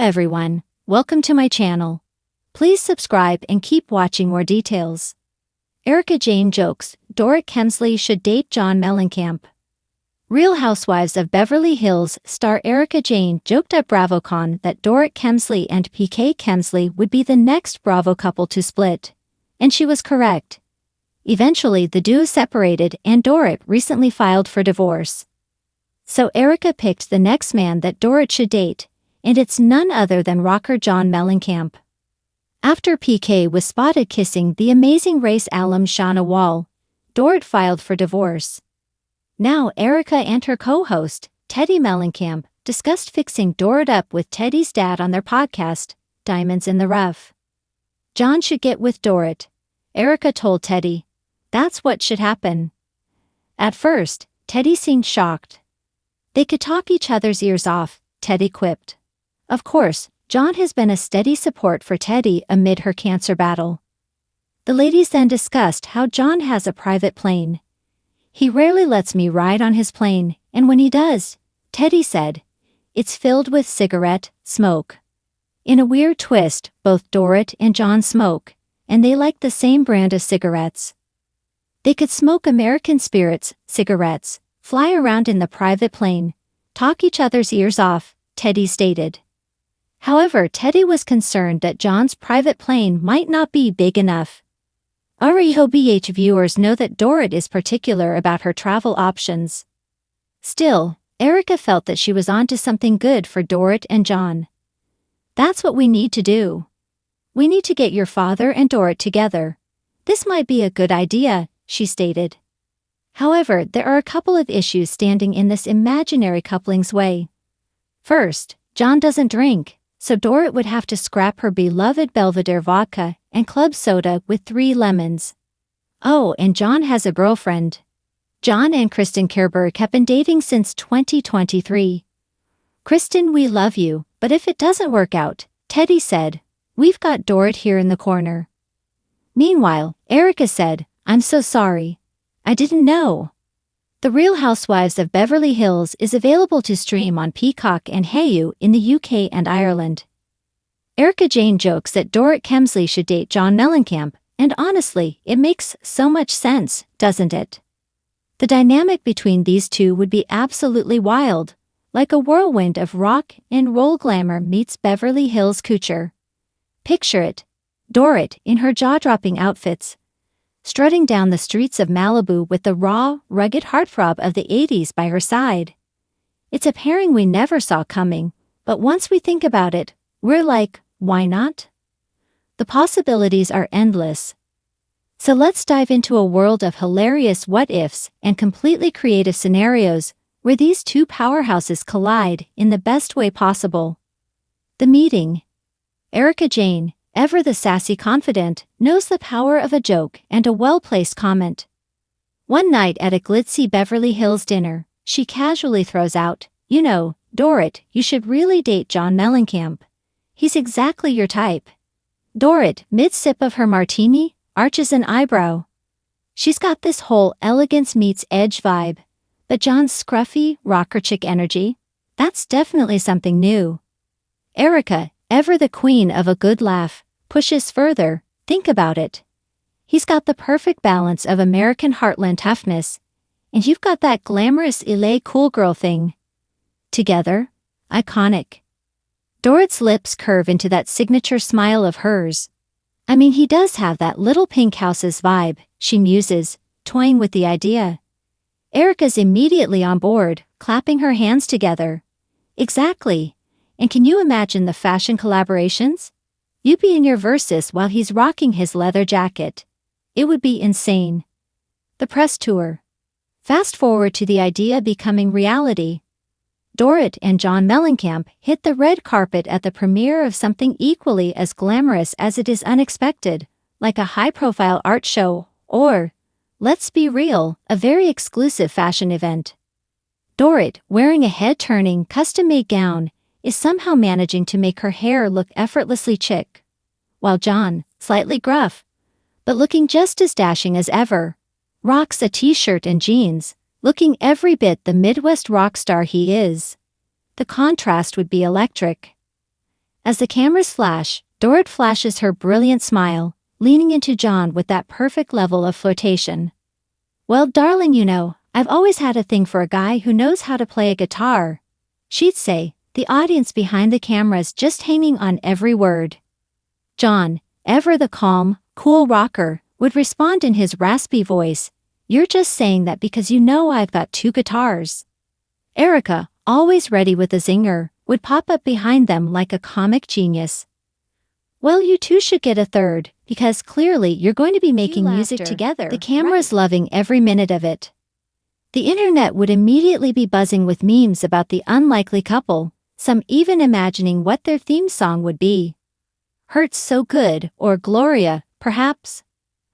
everyone, welcome to my channel. Please subscribe and keep watching more details. Erika Jayne jokes, Dorit Kemsley should date John Mellencamp. Real Housewives of Beverly Hills star Erika Jayne joked at BravoCon that Dorit Kemsley and PK Kemsley would be the next Bravo couple to split. And she was correct. Eventually the duo separated and Dorit recently filed for divorce. So Erika picked the next man that Dorit should date, and it's none other than rocker John Mellencamp. After PK was spotted kissing the Amazing Race alum Shauna Wall, Dorit filed for divorce. Now Erika and her co-host, Teddi Mellencamp, discussed fixing Dorit up with Teddi's dad on their podcast, Diamonds in the Rough. John should get with Dorit, Erika told Teddi. That's what should happen. At first, Teddi seemed shocked. They could talk each other's ears off, Teddi quipped. Of course, John has been a steady support for Teddi amid her cancer battle. The ladies then discussed how John has a private plane. He rarely lets me ride on his plane, and when he does, Teddi said, it's filled with cigarette smoke. In a weird twist, both Dorit and John smoke, and they like the same brand of cigarettes. They could smoke American Spirits cigarettes, fly around in the private plane, talk each other's ears off, Teddi stated. However, Teddi was concerned that John's private plane might not be big enough. REHOBH viewers know that Dorit is particular about her travel options. Still, Erika felt that she was onto something good for Dorit and John. That's what we need to do. We need to get your father and Dorit together. This might be a good idea, she stated. However, there are a couple of issues standing in this imaginary coupling's way. First, John doesn't drink, so Dorit would have to scrap her beloved Belvedere vodka and club soda with 3 lemons. Oh, and John has a girlfriend. John and Kristen Kerberg have been dating since 2023. Kristen, we love you, but if it doesn't work out, Teddi said, we've got Dorit here in the corner. Meanwhile, Erika said, I'm so sorry. I didn't know. The Real Housewives of Beverly Hills is available to stream on Peacock and Hayu in the UK and Ireland. Erika Jayne jokes that Dorit Kemsley should date John Mellencamp, and honestly, it makes so much sense, doesn't it? The dynamic between these two would be absolutely wild, like a whirlwind of rock and roll glamour meets Beverly Hills couture. Picture it, Dorit in her jaw-dropping outfits, strutting down the streets of Malibu with the raw, rugged heartthrob of the 80s by her side. It's a pairing we never saw coming, but once we think about it, we're like, why not? The possibilities are endless. So let's dive into a world of hilarious what-ifs and completely creative scenarios where these two powerhouses collide in the best way possible. The meeting. Erika Jayne, ever the sassy confidant, knows the power of a joke and a well-placed comment. One night at a glitzy Beverly Hills dinner, she casually throws out, you know, Dorit, you should really date John Mellencamp. He's exactly your type. Dorit, mid-sip of her martini, arches an eyebrow. She's got this whole elegance meets edge vibe, but John's scruffy, rocker chick energy, that's definitely something new. Erika, ever the queen of a good laugh, pushes further, think about it. He's got the perfect balance of American heartland toughness, and you've got that glamorous LA cool girl thing. Together, iconic. Dorit's lips curve into that signature smile of hers. I mean, he does have that little pink houses vibe, she muses, toying with the idea. Erika's immediately on board, clapping her hands together. Exactly. And can you imagine the fashion collaborations? You be in your Versus while he's rocking his leather jacket. It would be insane. The press tour. Fast forward to the idea becoming reality. Dorit and John Mellencamp hit the red carpet at the premiere of something equally as glamorous as it is unexpected, like a high-profile art show, or, let's be real, a very exclusive fashion event. Dorit, wearing a head-turning, custom-made gown, is somehow managing to make her hair look effortlessly chic, while John, slightly gruff, but looking just as dashing as ever, rocks a t-shirt and jeans, looking every bit the Midwest rock star he is. The contrast would be electric. As the cameras flash, Dorit flashes her brilliant smile, leaning into John with that perfect level of flirtation. "Well, darling, you know, I've always had a thing for a guy who knows how to play a guitar," she'd say, the audience behind the cameras just hanging on every word. John, ever the calm, cool rocker, would respond in his raspy voice, "You're just saying that because you know I've got two guitars." Erika, always ready with a zinger, would pop up behind them like a comic genius. "Well, you two should get a third, because clearly you're going to be making music together." The camera's loving every minute of it. The internet would immediately be buzzing with memes about the unlikely couple, some even imagining what their theme song would be. "Hurts So Good" or "Gloria," perhaps.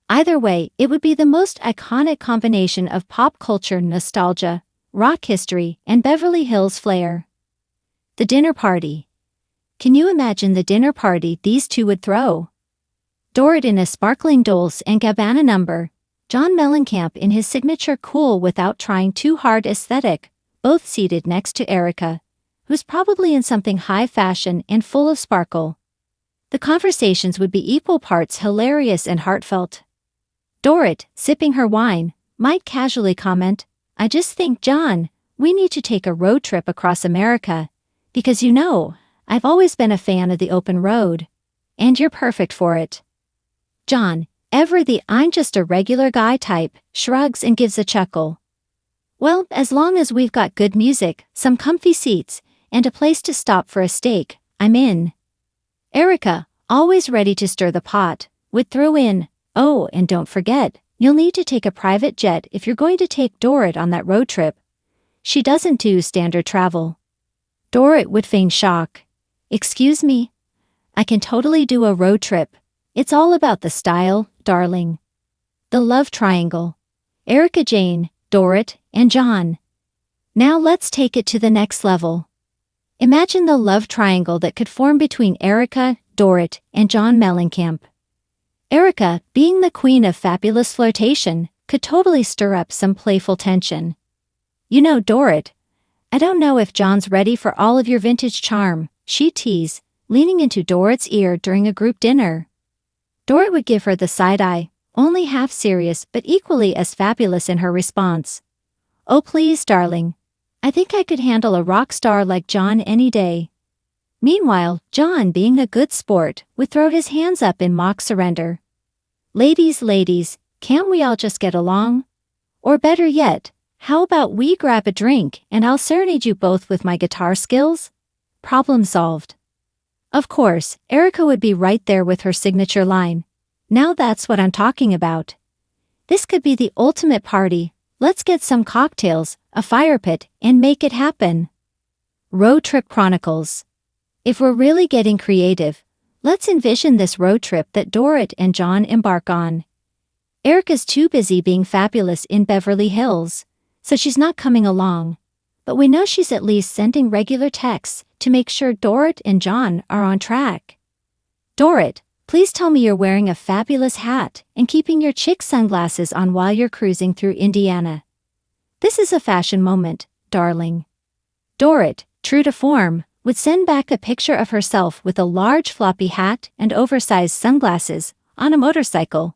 Either way, it would be the most iconic combination of pop culture nostalgia, rock history, and Beverly Hills flair. The dinner party. Can you imagine the dinner party these two would throw? Dorit in a sparkling Dolce & Gabbana number, John Mellencamp in his signature cool without trying too hard aesthetic, both seated next to Erika, who's probably in something high fashion and full of sparkle. The conversations would be equal parts hilarious and heartfelt. Dorit, sipping her wine, might casually comment, "I just think, John, we need to take a road trip across America, because you know, I've always been a fan of the open road. And you're perfect for it." John, ever the "I'm just a regular guy" type, shrugs and gives a chuckle. "Well, as long as we've got good music, some comfy seats, and a place to stop for a steak, I'm in." Erika, always ready to stir the pot, would throw in, "Oh, and don't forget, you'll need to take a private jet if you're going to take Dorit on that road trip. She doesn't do standard travel." Dorit would feign shock. "Excuse me? I can totally do a road trip. It's all about the style, darling." The love triangle. Erika, Jayne, Dorit, and John. Now let's take it to the next level. Imagine the love triangle that could form between Erika, Dorit, and John Mellencamp. Erika, being the queen of fabulous flirtation, could totally stir up some playful tension. "You know, Dorit, I don't know if John's ready for all of your vintage charm," she'd tease, leaning into Dorit's ear during a group dinner. Dorit would give her the side eye, only half serious but equally as fabulous in her response. "Oh please, darling. I think I could handle a rock star like John any day." Meanwhile, John, being a good sport, would throw his hands up in mock surrender. Ladies, can't we all just get along? Or better yet, how about we grab a drink and I'll serenade you both with my guitar skills? Problem solved." Of course, Erika would be right there with her signature line, "Now that's what I'm talking about. This could be the ultimate party. Let's get some cocktails, a fire pit, and make it happen." Road Trip Chronicles. If we're really getting creative, let's envision this road trip that Dorit and John embark on. Erika's too busy being fabulous in Beverly Hills, so she's not coming along. But we know she's at least sending regular texts to make sure Dorit and John are on track. "Dorit, please tell me you're wearing a fabulous hat and keeping your chick sunglasses on while you're cruising through Indiana. This is a fashion moment, darling." Dorit, true to form, would send back a picture of herself with a large floppy hat and oversized sunglasses on a motorcycle.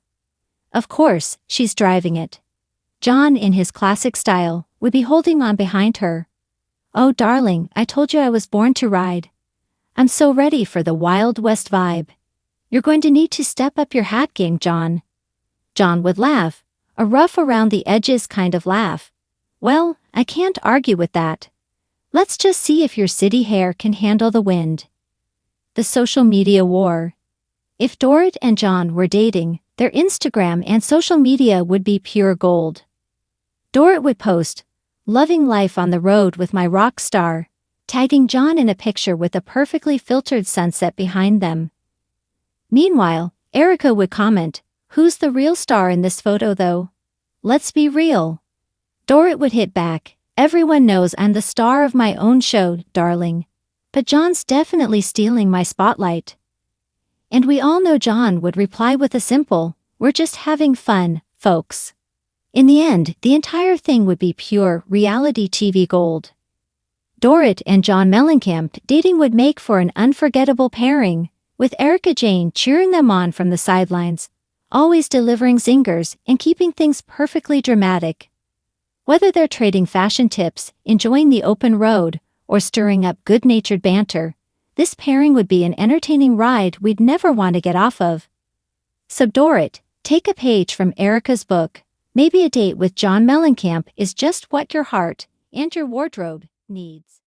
Of course, she's driving it. John, in his classic style, would be holding on behind her. "Oh darling, I told you I was born to ride. I'm so ready for the Wild West vibe. You're going to need to step up your hat game, John." John would laugh, a rough around the edges kind of laugh. "Well, I can't argue with that. Let's just see if your city hair can handle the wind." The social media war. If Dorit and John were dating, their Instagram and social media would be pure gold. Dorit would post, "Loving life on the road with my rock star," tagging John in a picture with a perfectly filtered sunset behind them. Meanwhile, Erika would comment, "Who's the real star in this photo though? Let's be real." Dorit would hit back, "Everyone knows I'm the star of my own show, darling. But John's definitely stealing my spotlight." And we all know John would reply with a simple, "We're just having fun, folks." In the end, the entire thing would be pure reality TV gold. Dorit and John Mellencamp dating would make for an unforgettable pairing, with Erika Jayne cheering them on from the sidelines, always delivering zingers and keeping things perfectly dramatic. Whether they're trading fashion tips, enjoying the open road, or stirring up good-natured banter, this pairing would be an entertaining ride we'd never want to get off of. So Dorit, take a page from Erika's book. Maybe a date with John Mellencamp is just what your heart and your wardrobe needs.